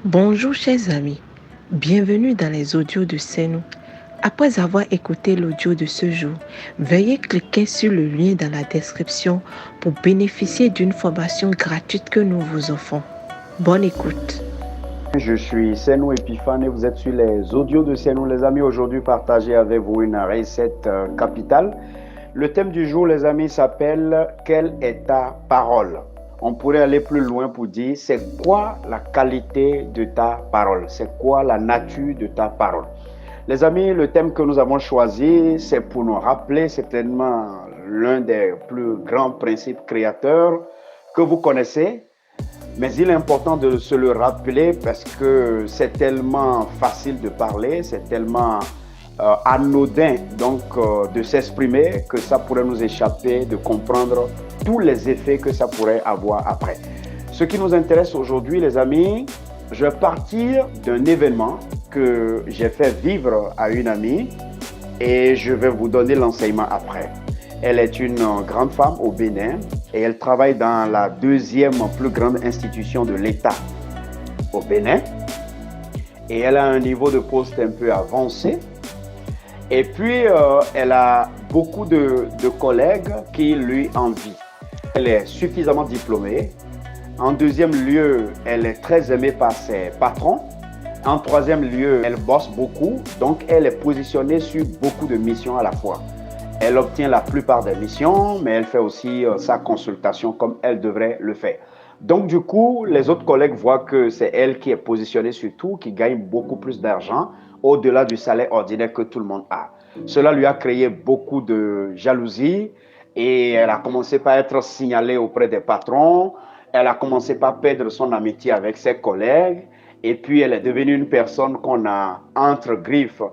Bonjour chers amis, bienvenue dans les audios de Senou. Après avoir écouté l'audio de ce jour, veuillez cliquer sur le lien dans la description pour bénéficier d'une formation gratuite que nous vous offrons. Bonne écoute. Je suis Senou Epiphane et vous êtes sur les audios de Senou. Les amis, aujourd'hui partager avec vous une recette capitale. Le thème du jour, les amis, s'appelle « Quelle est ta parole ?» On pourrait aller plus loin pour dire « C'est quoi la qualité de ta parole ?» C'est quoi la nature de ta parole? Les amis, le thème que nous avons choisi, c'est pour nous rappeler certainement l'un des plus grands principes créateurs que vous connaissez. Mais il est important de se le rappeler parce que c'est tellement facile de parler, c'est tellement anodin de s'exprimer que ça pourrait nous échapper de comprendre tous les effets que ça pourrait avoir après. Ce qui nous intéresse aujourd'hui, les amis, je vais partir d'un événement que j'ai fait vivre à une amie et je vais vous donner l'enseignement après. Elle est une grande femme au Bénin et elle travaille dans la deuxième plus grande institution de l'État au Bénin. Et elle a un niveau de poste un peu avancé. Et puis, elle a beaucoup de collègues qui lui envient. Elle est suffisamment diplômée. En deuxième lieu, elle est très aimée par ses patrons. En troisième lieu, elle bosse beaucoup. Donc, elle est positionnée sur beaucoup de missions à la fois. Elle obtient la plupart des missions, mais elle fait aussi sa consultation comme elle devrait le faire. Donc, du coup, les autres collègues voient que c'est elle qui est positionnée sur tout, qui gagne beaucoup plus d'argent au-delà du salaire ordinaire que tout le monde a. Cela lui a créé beaucoup de jalousie et elle a commencé par être signalée auprès des patrons. Elle a commencé par perdre son amitié avec ses collègues et puis elle est devenue une personne qu'on a entre griffes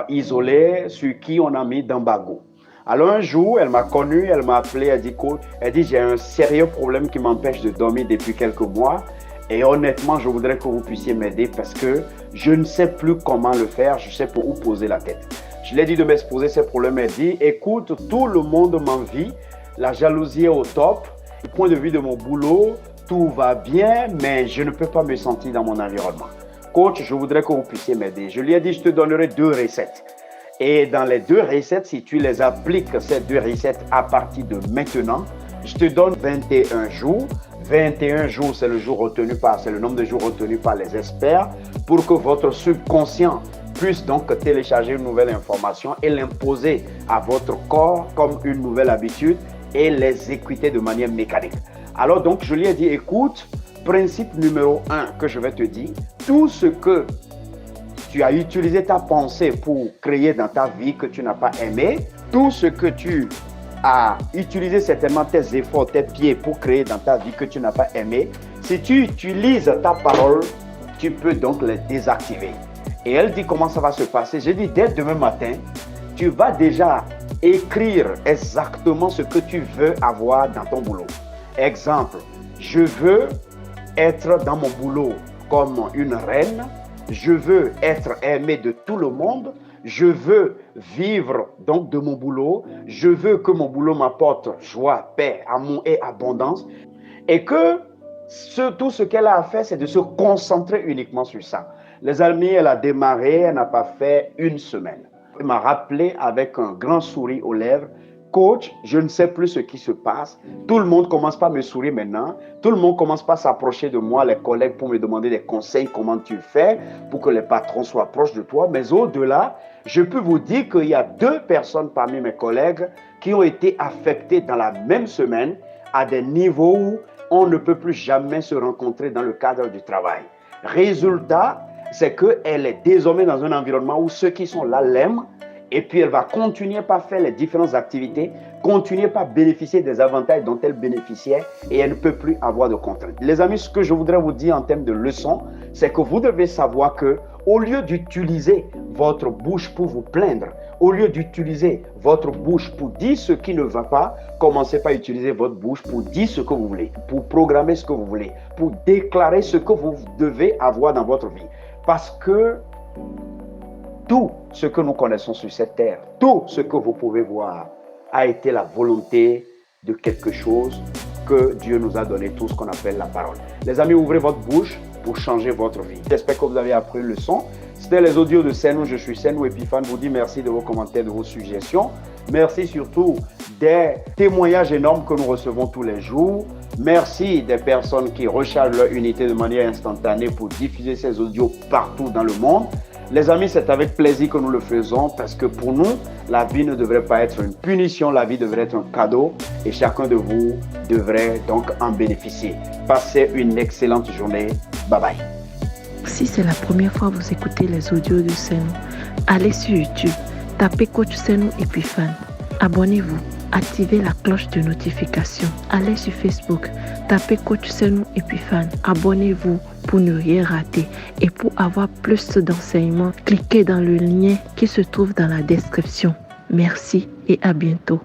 isolée, sur qui on a mis d'embargo. Alors un jour, elle m'a connu, elle m'a appelé, elle dit j'ai un sérieux problème qui m'empêche de dormir depuis quelques mois et honnêtement, je voudrais que vous puissiez m'aider parce que je ne sais plus comment le faire, je sais pas où poser la tête. Je lui ai dit de m'exposer ces problèmes, elle dit écoute, tout le monde m'envie, la jalousie est au top, du point de vue de mon boulot, tout va bien, mais je ne peux pas me sentir dans mon environnement. Coach, je voudrais que vous puissiez m'aider. Je lui ai dit je te donnerai 2 recettes. Et dans les 2 recettes, si tu les appliques, ces 2 recettes à partir de maintenant, je te donne 21 jours. 21 jours, c'est le nombre de jours retenu par les experts pour que votre subconscient puisse donc télécharger une nouvelle information et l'imposer à votre corps comme une nouvelle habitude et les écouter de manière mécanique. Alors donc, je lui ai dit, écoute, principe numéro 1 que je vais te dire, tout ce que tu as utilisé ta pensée pour créer dans ta vie que tu n'as pas aimé, tout ce que tu as utilisé certainement tes efforts, tes pieds pour créer dans ta vie que tu n'as pas aimé, si tu utilises ta parole, tu peux donc les désactiver. Et elle dit comment ça va se passer. J'ai dit dès demain matin, tu vas déjà écrire exactement ce que tu veux avoir dans ton boulot. Exemple, je veux être dans mon boulot comme une reine. Je veux être aimé de tout le monde. Je veux vivre donc de mon boulot. Je veux que mon boulot m'apporte joie, paix, amour et abondance. Et que tout ce qu'elle a à faire, c'est de se concentrer uniquement sur ça. Les amis, elle a démarré, elle n'a pas fait une semaine. Elle m'a rappelé avec un grand sourire aux lèvres. Coach, je ne sais plus ce qui se passe. Tout le monde commence par me sourire maintenant. Tout le monde commence par s'approcher de moi, les collègues, pour me demander des conseils, comment tu fais pour que les patrons soient proches de toi. Mais au-delà, je peux vous dire qu'il y a 2 personnes parmi mes collègues qui ont été affectées dans la même semaine à des niveaux où on ne peut plus jamais se rencontrer dans le cadre du travail. Résultat, c'est qu'elle est désormais dans un environnement où ceux qui sont là l'aiment. Et puis, elle va continuer par faire les différentes activités, continuer par bénéficier des avantages dont elle bénéficiait et elle ne peut plus avoir de contraintes. Les amis, ce que je voudrais vous dire en termes de leçon, c'est que vous devez savoir que au lieu d'utiliser votre bouche pour vous plaindre, au lieu d'utiliser votre bouche pour dire ce qui ne va pas, commencez par utiliser votre bouche pour dire ce que vous voulez, pour programmer ce que vous voulez, pour déclarer ce que vous devez avoir dans votre vie. Parce que tout ce que nous connaissons sur cette terre, tout ce que vous pouvez voir a été la volonté de quelque chose que Dieu nous a donné, tout ce qu'on appelle la parole. Les amis, ouvrez votre bouche pour changer votre vie. J'espère que vous avez appris une leçon. C'était les audios de Senou. Je suis Senou Epiphane. Je vous dis merci de vos commentaires, de vos suggestions. Merci surtout des témoignages énormes que nous recevons tous les jours. Merci des personnes qui rechargent leur unité de manière instantanée pour diffuser ces audios partout dans le monde. Les amis, c'est avec plaisir que nous le faisons parce que pour nous, la vie ne devrait pas être une punition, la vie devrait être un cadeau et chacun de vous devrait donc en bénéficier. Passez une excellente journée. Bye bye. Si c'est la première fois que vous écoutez les audios de Senou, allez sur YouTube, tapez Coach Senou Epiphane. Abonnez-vous, activez la cloche de notification. Allez sur Facebook, tapez Coach Senou Epiphane. Abonnez-vous pour ne rien rater. Et pour avoir plus d'enseignements, cliquez dans le lien qui se trouve dans la description. Merci et à bientôt.